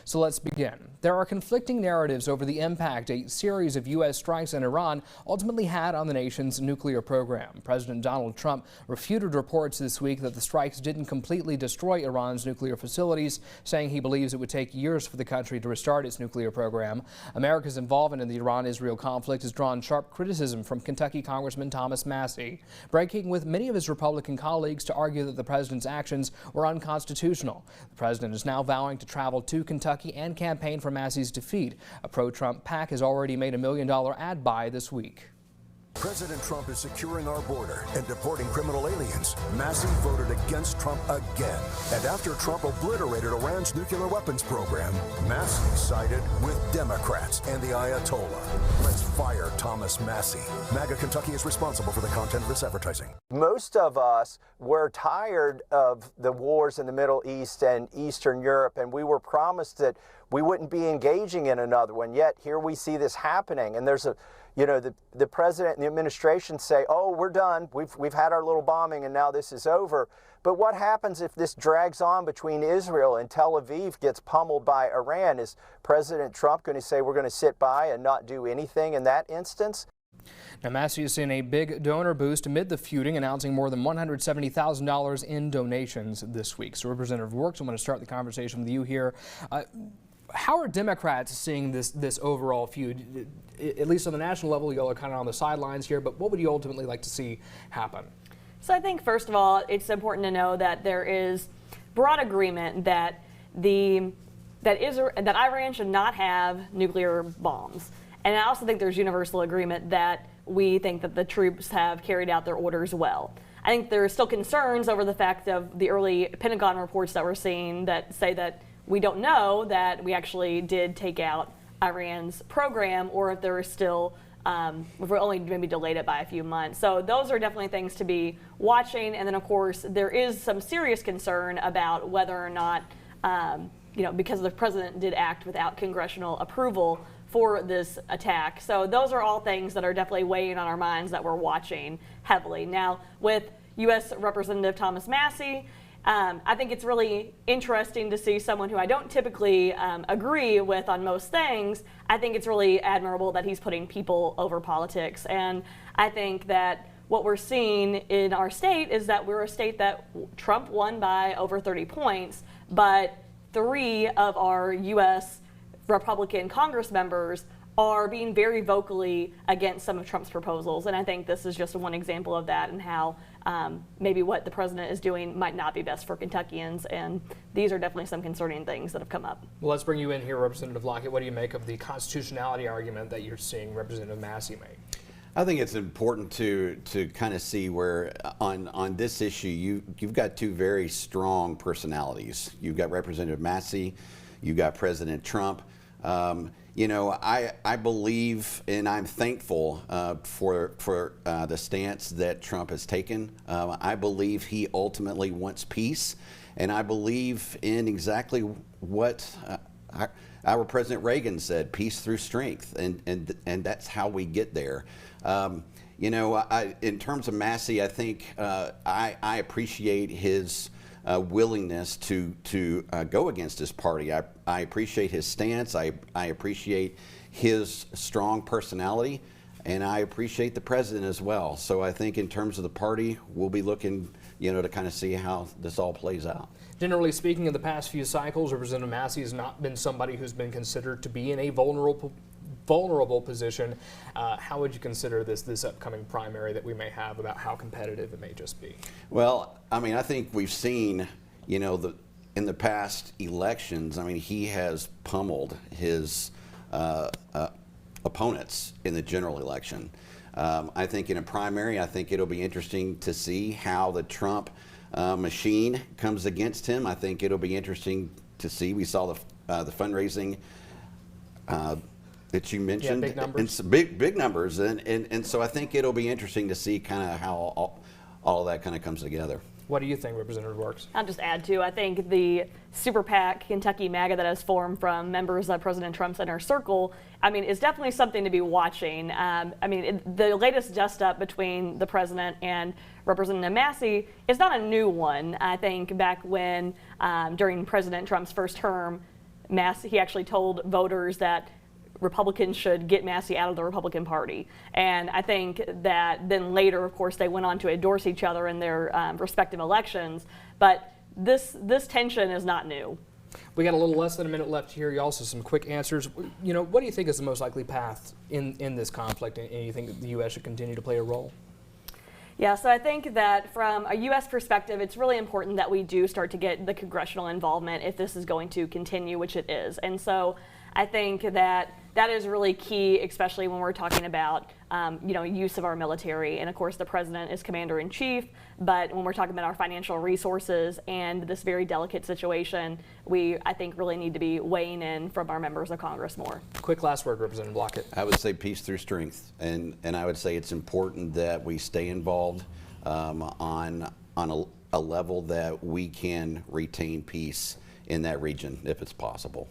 So let's begin. There are conflicting narratives over the impact a series of U.S. strikes in Iran ultimately had on the nation's nuclear program. President Donald Trump refuted reports this week that the strikes didn't completely destroy Iran's nuclear facilities, saying he believes it would take years for the country to restart its nuclear program. America's involvement in the Iran-Israel conflict has drawn sharp criticism from Kentucky Congressman Thomas Massie, breaking with many of his Republican colleagues to argue that the president's actions were unconstitutional. The president is now vowing to travel to Kentucky and campaign for Massie's defeat. A pro-Trump PAC has already made $1 million ad buy this week. President Trump is securing our border and deporting criminal aliens. Massie voted against Trump again. And after Trump obliterated Iran's nuclear weapons program, Massie sided with Democrats and the Ayatollah. Let's fire Thomas Massie. MAGA Kentucky is responsible for the content of this advertising. Most of us were tired of the wars in the Middle East and Eastern Europe, and we were promised that we wouldn't be engaging in another one. Yet here we see this happening, and there's a the president and the administration say, oh, we're done. We've had our little bombing and now this is over. But what happens if this drags on between Israel and Tel Aviv gets pummeled by Iran? Is President Trump going to say we're going to sit by and not do anything in that instance? Now, Massie has seen a big donor boost amid the feuding, announcing more than $170,000 in donations this week. So, Representative Roarx, I'm going to start the conversation with you here. How are Democrats seeing this overall feud? At least on the national level, y'all are kind of on the sidelines here, but what would you ultimately like to see happen? So I think, first of all, it's important to know that there is broad agreement that Iran should not have nuclear bombs. And I also think there's universal agreement that we think that the troops have carried out their orders well. I think there are still concerns over the fact of the early Pentagon reports that we're seeing that say that we don't know that we actually did take out Iran's program, or if there is still, if we're only maybe delayed it by a few months. So those are definitely things to be watching. And then, of course, there is some serious concern about whether or not, because the president did act without congressional approval for this attack. So those are all things that are definitely weighing on our minds that we're watching heavily. Now, with U.S. Representative Thomas Massie, I think it's really interesting to see someone who I don't typically agree with on most things. I think it's really admirable that he's putting people over politics. And I think that what we're seeing in our state is that we're a state that Trump won by over 30 points, but 3 of our U.S. Republican Congress members are being very vocally against some of Trump's proposals. And I think this is just one example of that, and how maybe what the president is doing might not be best for Kentuckians. And these are definitely some concerning things that have come up. Well, let's bring you in here, Representative Lockett. What do you make of the constitutionality argument that you're seeing Representative Massie make? I think it's important to kind of see where on this issue you've got 2 very strong personalities. You've got Representative Massie, you've got President Trump. I believe, and I'm thankful for the stance that Trump has taken. I believe he ultimately wants peace, and I believe in exactly what our President Reagan said: peace through strength, and that's how we get there. In terms of Massie, I think I appreciate his willingness to go against his party. I appreciate his stance. I appreciate his strong personality, and I appreciate the president as well. So I think in terms of the party, we'll be looking, to kind of see how this all plays out. Generally speaking, in the past few cycles, Representative Massie has not been somebody who's been considered to be in a vulnerable position. How would you consider this upcoming primary that we may have, about how competitive it may just be? Well, I mean, I think we've seen, in the past elections, I mean, he has pummeled his opponents in the general election. I think in a primary, I think it'll be interesting to see how the Trump machine comes against him. I think it'll be interesting to see. We saw the fundraising that you mentioned. Yeah, big numbers. And big numbers, and so I think it'll be interesting to see kind of how all of that kind of comes together. What do you think, Representative Roarx? I'll just add to, I think the super PAC Kentucky MAGA that has formed from members of President Trump's inner circle, is definitely something to be watching. The latest dust up between the president and Representative Massie is not a new one. I think back when, during President Trump's first term, He actually told voters that Republicans should get Massie out of the Republican Party. And I think that then later, of course, they went on to endorse each other in their respective elections. But this tension is not new. We got a little less than a minute left here. You also some quick answers. You know, what do you think is the most likely path in this conflict, and you think that the U.S. should continue to play a role? Yeah, so I think that from a U.S. perspective, it's really important that we do start to get the congressional involvement if this is going to continue, which it is. And so I think that that is really key, especially when we're talking about use of our military. And of course, the president is commander in chief. But when we're talking about our financial resources and this very delicate situation, I think, really need to be weighing in from our members of Congress more. Quick last word, Representative Lockett. I would say peace through strength, and I would say it's important that we stay involved on a level that we can retain peace in that region if it's possible.